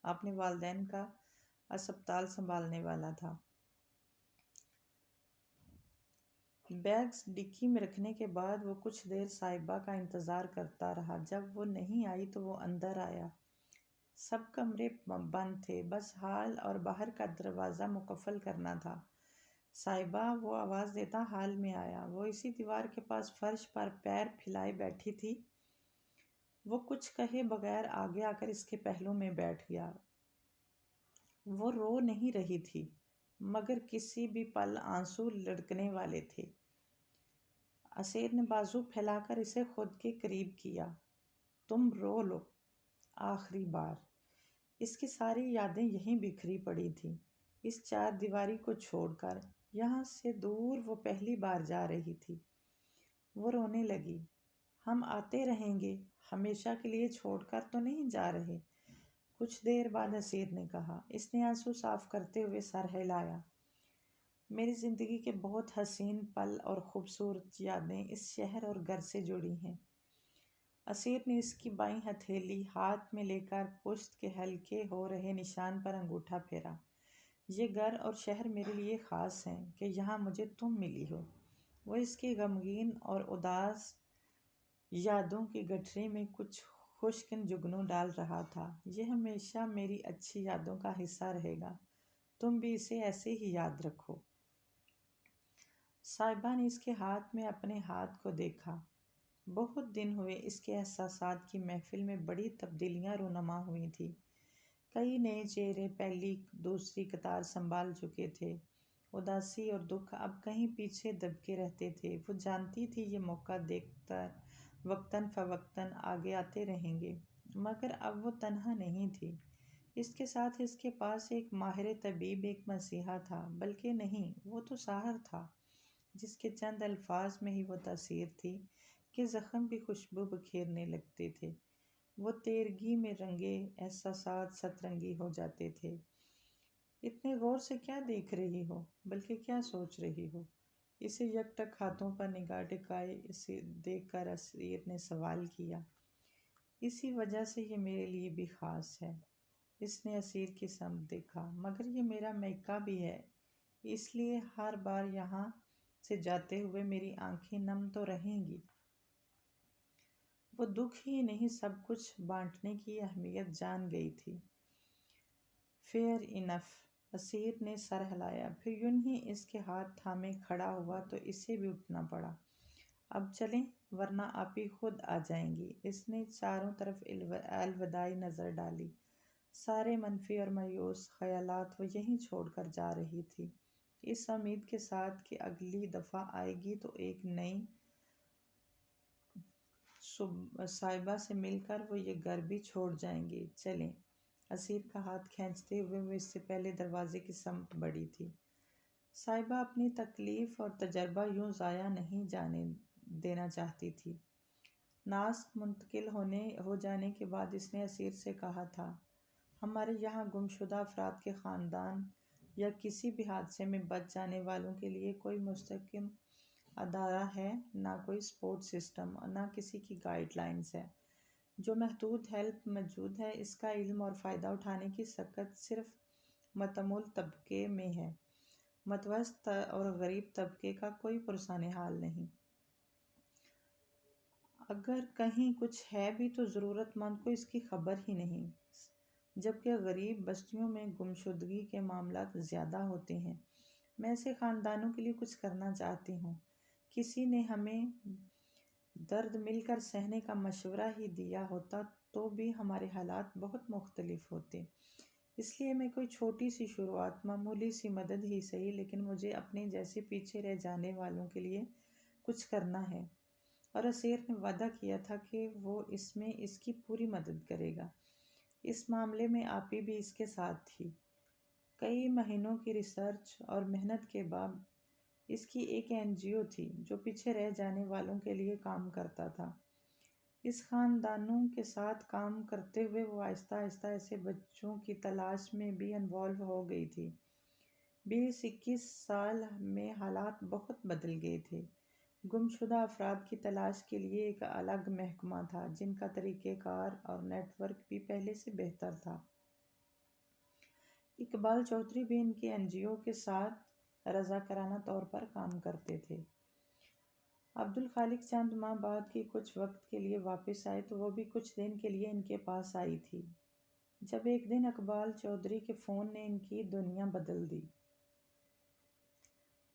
اپنے والدین کا اسپتال سنبھالنے والا تھا۔ بیگز ڈکی میں رکھنے کے بعد وہ کچھ دیر صاحبہ کا انتظار کرتا رہا۔ جب وہ نہیں آئی تو وہ اندر آیا۔ سب کمرے بند تھے، بس ہال اور باہر کا دروازہ مقفل کرنا تھا۔ صاحبہ، وہ آواز دیتا ہال میں آیا۔ وہ اسی دیوار کے پاس فرش پر پیر پھیلائے بیٹھی تھی۔ وہ کچھ کہے بغیر آگے آ کر اس کے پہلو میں بیٹھ گیا۔ وہ رو نہیں رہی تھی، مگر کسی بھی پل آنسو لڑکنے والے تھے۔ اسیر نے بازو پھیلا کر اسے خود کے قریب کیا۔ تم رو لو، آخری بار۔ اس کی ساری یادیں یہیں بکھری پڑی تھیں، اس 4 دیواری کو چھوڑ کر۔ یہاں سے دور وہ پہلی بار جا رہی تھی۔ وہ رونے لگی۔ ہم آتے رہیں گے، ہمیشہ کے لیے چھوڑ کر تو نہیں جا رہے؟ کچھ دیر بعد اسیر نے کہا۔ اس نے آنسو صاف کرتے ہوئے سر ہلایا۔ میری زندگی کے بہت حسین پل اور خوبصورت یادیں اس شہر اور گھر سے جڑی ہیں۔ اسیر نے اس کی بائیں ہتھیلی ہاتھ میں لے کر پشت کے ہلکے ہو رہے نشان پر انگوٹھا پھیرا۔ یہ گھر اور شہر میرے لیے خاص ہیں کہ یہاں مجھے تم ملی ہو۔ وہ اس کی غمگین اور اداس یادوں کی گٹھری میں کچھ خشک جگنو ڈال رہا تھا۔ یہ ہمیشہ میری اچھی یادوں کا حصہ رہے گا، تم بھی اسے ایسے ہی یاد رکھو۔ صاحبہ نے اس کے ہاتھ میں اپنے ہاتھ کو دیکھا۔ بہت دن ہوئے اس کے احساسات کی محفل میں بڑی تبدیلیاں رونما ہوئی تھیں۔ کئی نئے چہرے پہلی دوسری قطار سنبھال چکے تھے۔ اداسی اور دکھ اب کہیں پیچھے دبکے رہتے تھے۔ وہ جانتی تھی یہ موقع دیکھ کر وقتاً فوقتاً آگے آتے رہیں گے، مگر اب وہ تنہا نہیں تھی۔ اس کے ساتھ اس کے پاس ایک ماہر طبیب، ایک مسیحا تھا، بلکہ نہیں، وہ تو ساحر تھا، جس کے چند الفاظ میں ہی وہ تاثیر تھی کہ زخم کی خوشبو بکھیرنے لگتے تھے۔ وہ تیرگی میں رنگے احساسات سترنگی ہو جاتے تھے۔ اتنے غور سے کیا دیکھ رہی ہو، بلکہ کیا سوچ رہی ہو؟ اسے یک ٹک ہاتھوں پر نگاہ ٹکائے اسے دیکھ کر اسیر نے سوال کیا۔ اسی وجہ سے یہ میرے لیے بھی خاص ہے۔ اس نے اسیر کی سمت دیکھا۔ مگر یہ میرا میکہ بھی ہے، اس لیے ہر بار یہاں سے جاتے ہوئے میری آنکھیں نم تو رہیں گی۔ وہ دکھ ہی نہیں سب کچھ بانٹنے کی اہمیت جان گئی تھی۔ فیئر انف، اسیر نے سر ہلایا، پھر یوں ہی اس کے ہاتھ تھامے کھڑا ہوا تو اسے بھی اٹھنا پڑا۔ اب چلیں ورنہ آپی خود آ جائیں گی۔ اس نے چاروں طرف الوداعی نظر ڈالی۔ سارے منفی اور مایوس خیالات وہ یہیں چھوڑ کر جا رہی تھی، اس امید کے ساتھ کہ اگلی دفعہ آئے گی تو ایک نئی صاحبہ سے مل کر وہ یہ گھر بھی چھوڑ جائیں گے۔ چلیں۔ اسیر کا ہاتھ کھینچتے ہوئے وہ اس سے پہلے دروازے کی سمت بڑھی تھی۔ صاحبہ اپنی تکلیف اور تجربہ یوں ضائع نہیں جانے دینا چاہتی تھی۔ ناسک منتقل ہو جانے کے بعد اس نے اسیر سے کہا تھا، ہمارے یہاں گمشدہ افراد کے خاندان یا کسی بھی حادثے میں بچ جانے والوں کے لیے کوئی مستحکم ادارہ ہے، نہ کوئی سپورٹ سسٹم اور نہ کسی کی گائیڈ لائنز ہے۔ جو محدود ہیلپ موجود ہے اس کا علم اور فائدہ اٹھانے کی سکت صرف متمول طبقے میں ہے، متوسط اور غریب طبقے کا کوئی پرسان حال نہیں۔ اگر کہیں کچھ ہے بھی تو ضرورت مند کو اس کی خبر ہی نہیں، جبکہ غریب بستیوں میں گمشدگی کے معاملات زیادہ ہوتے ہیں۔ میں ایسے خاندانوں کے لیے کچھ کرنا چاہتی ہوں۔ کسی نے ہمیں درد مل کر سہنے کا مشورہ ہی دیا ہوتا تو بھی ہمارے حالات بہت مختلف ہوتے۔ اس لیے میں کوئی چھوٹی سی شروعات، معمولی سی مدد ہی صحیح، لیکن مجھے اپنے جیسے پیچھے رہ جانے والوں کے لیے کچھ کرنا ہے۔ اور اسیر نے وعدہ کیا تھا کہ وہ اس میں اس کی پوری مدد کرے گا۔ اس معاملے میں آپی بھی اس کے ساتھ تھی۔ کئی مہینوں کی ریسرچ اور محنت کے بعد اس کی ایک NGO تھی جو پیچھے رہ جانے والوں کے لیے کام کرتا تھا۔ اس خاندانوں کے ساتھ کام کرتے ہوئے وہ آہستہ آہستہ ایسے بچوں کی تلاش میں بھی انوالو ہو گئی تھی۔ 20-21 سال میں حالات بہت بدل گئے تھے۔ گمشدہ افراد کی تلاش کے لیے ایک الگ محکمہ تھا جن کا طریقہ کار اور نیٹ ورک بھی پہلے سے بہتر تھا۔ اقبال چودھری بھی ان کی NGO کے ساتھ رضاکارانہ طور پر کام کرتے تھے۔ عبدالخالق چند ماہ بعد کی کچھ وقت کے لیے واپس آئے تو وہ بھی کچھ دن کے لیے ان کے پاس آئی تھی۔ جب ایک دن اقبال چودھری کے فون نے ان کی دنیا بدل دی۔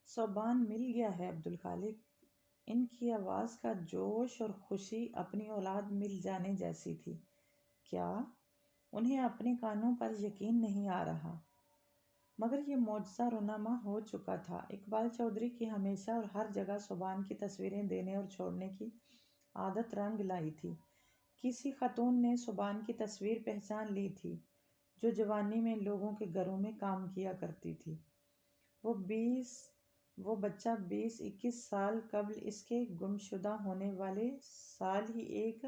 صوبان مل گیا ہے عبدالخالق۔ ان کی آواز کا جوش اور خوشی اپنی اولاد مل جانے جیسی تھی۔ کیا؟ انہیں اپنے کانوں پر یقین نہیں آ رہا۔ مگر یہ معجزہ رونما ہو چکا تھا۔ اقبال چودھری کی ہمیشہ اور ہر جگہ صوبان کی تصویریں دینے اور چھوڑنے کی عادت رنگ لائی تھی۔ کسی خاتون نے صوبان کی تصویر پہچان لی تھی جو جوانی میں لوگوں کے گھروں میں کام کیا کرتی تھی۔ وہ بچہ 20-21 سال قبل اس کے گمشدہ ہونے والے سال ہی ایک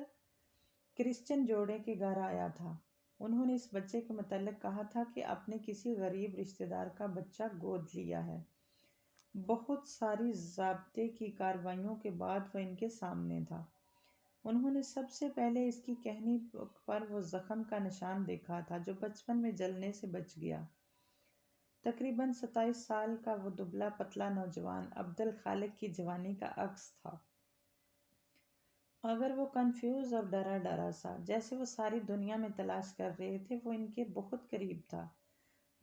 کرسچن جوڑے کے گھر آیا تھا۔ انہوں نے اس بچے کے متعلق کہا تھا کہ اپنے کسی غریب رشتہ دار کا بچہ گود لیا ہے۔ بہت ساری ضابطے کی کارروائیوں کے بعد وہ ان کے سامنے تھا۔ انہوں نے سب سے پہلے اس کی کہنی پر وہ زخم کا نشان دیکھا تھا جو بچپن میں جلنے سے بچ گیا۔ تقریباً 27 سال کا وہ دبلا پتلا نوجوان عبدالخالق کی جوانی کا عکس تھا۔ اگر وہ کنفیوز اور ڈرا ڈرا سا جیسے وہ ساری دنیا میں تلاش کر رہے تھے، وہ ان کے بہت قریب تھا۔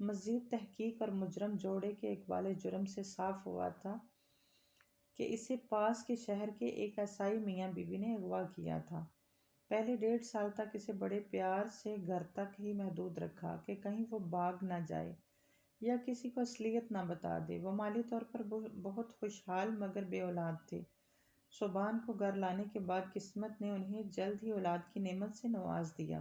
مزید تحقیق اور مجرم جوڑے کے اقبال جرم سے صاف ہوا تھا کہ اسے پاس کے شہر کے ایک عیسائی میاں بیوی نے اغوا کیا تھا۔ پہلے 1.5 سال تک اسے بڑے پیار سے گھر تک ہی محدود رکھا کہ کہیں وہ بھاگ نہ جائے یا کسی کو اصلیت نہ بتا دے۔ وہ مالی طور پر بہت خوشحال مگر بے اولاد تھے۔ صوبان کو گھر لانے کے بعد قسمت نے انہیں جلد ہی اولاد کی نعمت سے نواز دیا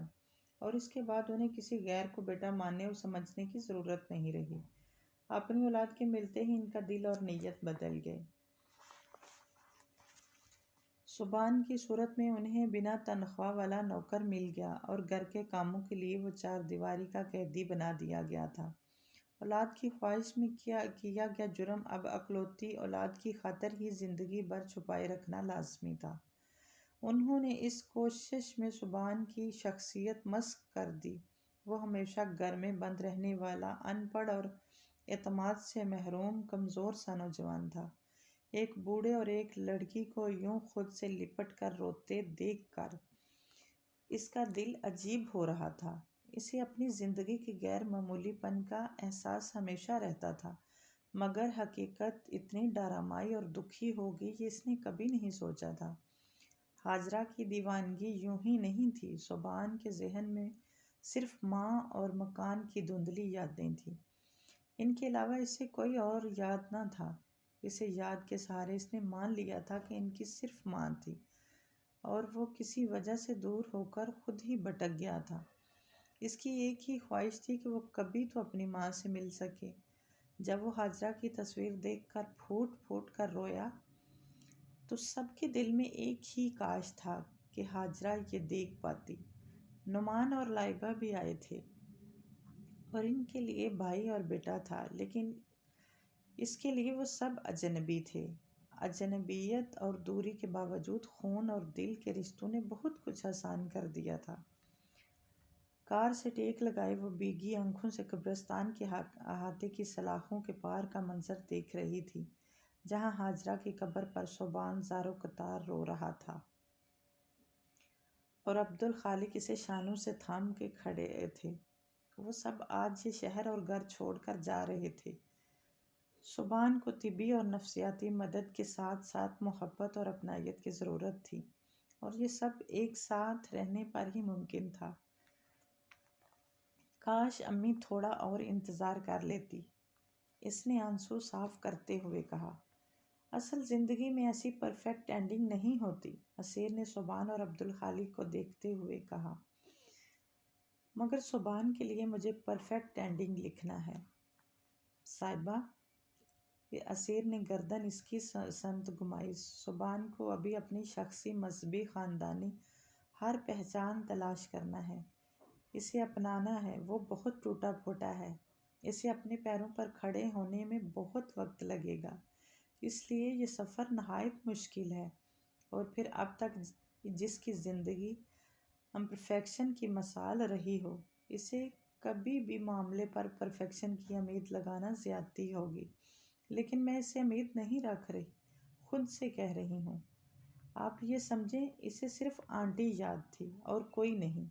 اور اس کے بعد انہیں کسی غیر کو بیٹا ماننے اور سمجھنے کی ضرورت نہیں رہی۔ اپنی اولاد کے ملتے ہی ان کا دل اور نیت بدل گئے۔ صبحان کی صورت میں انہیں بنا تنخواہ والا نوکر مل گیا اور گھر کے کاموں کے لیے وہ چار دیواری کا قیدی بنا دیا گیا تھا۔ اولاد کی خواہش میں کیا گیا جرم اب اکلوتی اولاد کی خاطر ہی زندگی بھر چھپائے رکھنا لازمی تھا۔ انہوں نے اس کوشش میں صبحان کی شخصیت مسخ کر دی۔ وہ ہمیشہ گھر میں بند رہنے والا، ان پڑھ اور اعتماد سے محروم کمزور سا نوجوان تھا۔ ایک بوڑھے اور ایک لڑکی کو یوں خود سے لپٹ کر روتے دیکھ کر اس کا دل عجیب ہو رہا تھا۔ اسے اپنی زندگی کے غیر معمولی پن کا احساس ہمیشہ رہتا تھا، مگر حقیقت اتنی ڈرامائی اور دکھی ہوگی یہ اس نے کبھی نہیں سوچا تھا۔ ہاجرہ کی دیوانگی یوں ہی نہیں تھی۔ صبحان کے ذہن میں صرف ماں اور مکان کی دھندلی یادیں تھیں۔ ان کے علاوہ اسے کوئی اور یاد نہ تھا۔ اسے یاد کے سہارے اس نے مان لیا تھا کہ ان کی صرف ماں تھی، اور وہ کسی وجہ سے دور ہو کر خود ہی بھٹک گیا تھا۔ اس کی ایک ہی خواہش تھی کہ وہ کبھی تو اپنی ماں سے مل سکے۔ جب وہ ہاجرہ کی تصویر دیکھ کر پھوٹ پھوٹ کر رویا تو سب کے دل میں ایک ہی کاش تھا کہ ہاجرہ یہ دیکھ پاتی۔ نعمان اور لائبہ بھی آئے تھے اور ان کے لیے بھائی اور بیٹا تھا، لیکن اس کے لیے وہ سب اجنبی تھے۔ اجنبیت اور دوری کے باوجود خون اور دل کے رشتوں نے بہت کچھ آسان کر دیا تھا۔ کار سے ٹیک لگائے وہ بھیگی آنکھوں سے قبرستان کے احاطے کی سلاخوں کے پار کا منظر دیکھ رہی تھی، جہاں ہاجرہ کی قبر پر صبحان زاروں قطار رو رہا تھا اور عبدالخالق اسے شانوں سے تھام کے کھڑے تھے۔ وہ سب آج یہ شہر اور گھر چھوڑ کر جا رہے تھے۔ صبحان کو طبی اور نفسیاتی مدد کے ساتھ ساتھ محبت اور اپنائیت کی ضرورت تھی، اور یہ سب ایک ساتھ رہنے پر ہی ممکن تھا۔ کاش امی تھوڑا اور انتظار کر لیتی، اس نے آنسو صاف کرتے ہوئے کہا۔ اصل زندگی میں ایسی پرفیکٹ اینڈنگ نہیں ہوتی، اسیر نے صبحان اور عبدالخالق کو دیکھتے ہوئے کہا۔ مگر صبحان کے لیے مجھے پرفیکٹ اینڈنگ لکھنا ہے صاحبہ۔ اسیر نے گردن اس کی سمت گھمائی۔ صبحان کو ابھی اپنی شخصی، مذہبی، خاندانی ہر پہچان تلاش کرنا ہے، اسے اپنانا ہے۔ وہ بہت ٹوٹا پھوٹا ہے، اسے اپنے پیروں پر کھڑے ہونے میں بہت وقت لگے گا، اس لیے یہ سفر نہایت مشکل ہے۔ اور پھر اب تک جس کی زندگی امپرفیکشن کی مثال رہی ہو، اسے کبھی بھی معاملے پر پرفیکشن کی امید لگانا زیادتی ہوگی۔ لیکن میں اسے امید نہیں رکھ رہی، خود سے کہہ رہی ہوں۔ آپ یہ سمجھیں اسے صرف آنٹی یاد تھی اور کوئی نہیں،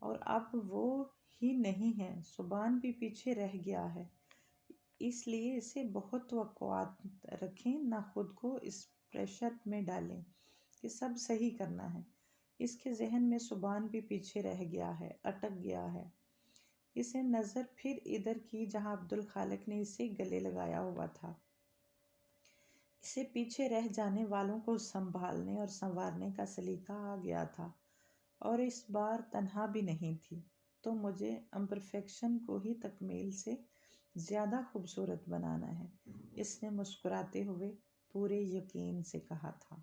اور اب وہ ہی نہیں ہے۔ صبحان بھی پیچھے رہ گیا ہے، اس لیے اسے بہت توقعات رکھیں نہ، خود کو اس پریشر میں ڈالیں کہ سب صحیح کرنا ہے۔ اس کے ذہن میں صبحان بھی پیچھے رہ گیا ہے، اٹک گیا ہے۔ اسے نظر پھر ادھر کی جہاں عبدالخالق نے اسے گلے لگایا ہوا تھا۔ اسے پیچھے رہ جانے والوں کو سنبھالنے اور سنوارنے کا سلیقہ آ گیا تھا، اور اس بار تنہا بھی نہیں تھی۔ تو مجھے امپرفیکشن کو ہی تکمیل سے زیادہ خوبصورت بنانا ہے، اس نے مسکراتے ہوئے پورے یقین سے کہا تھا۔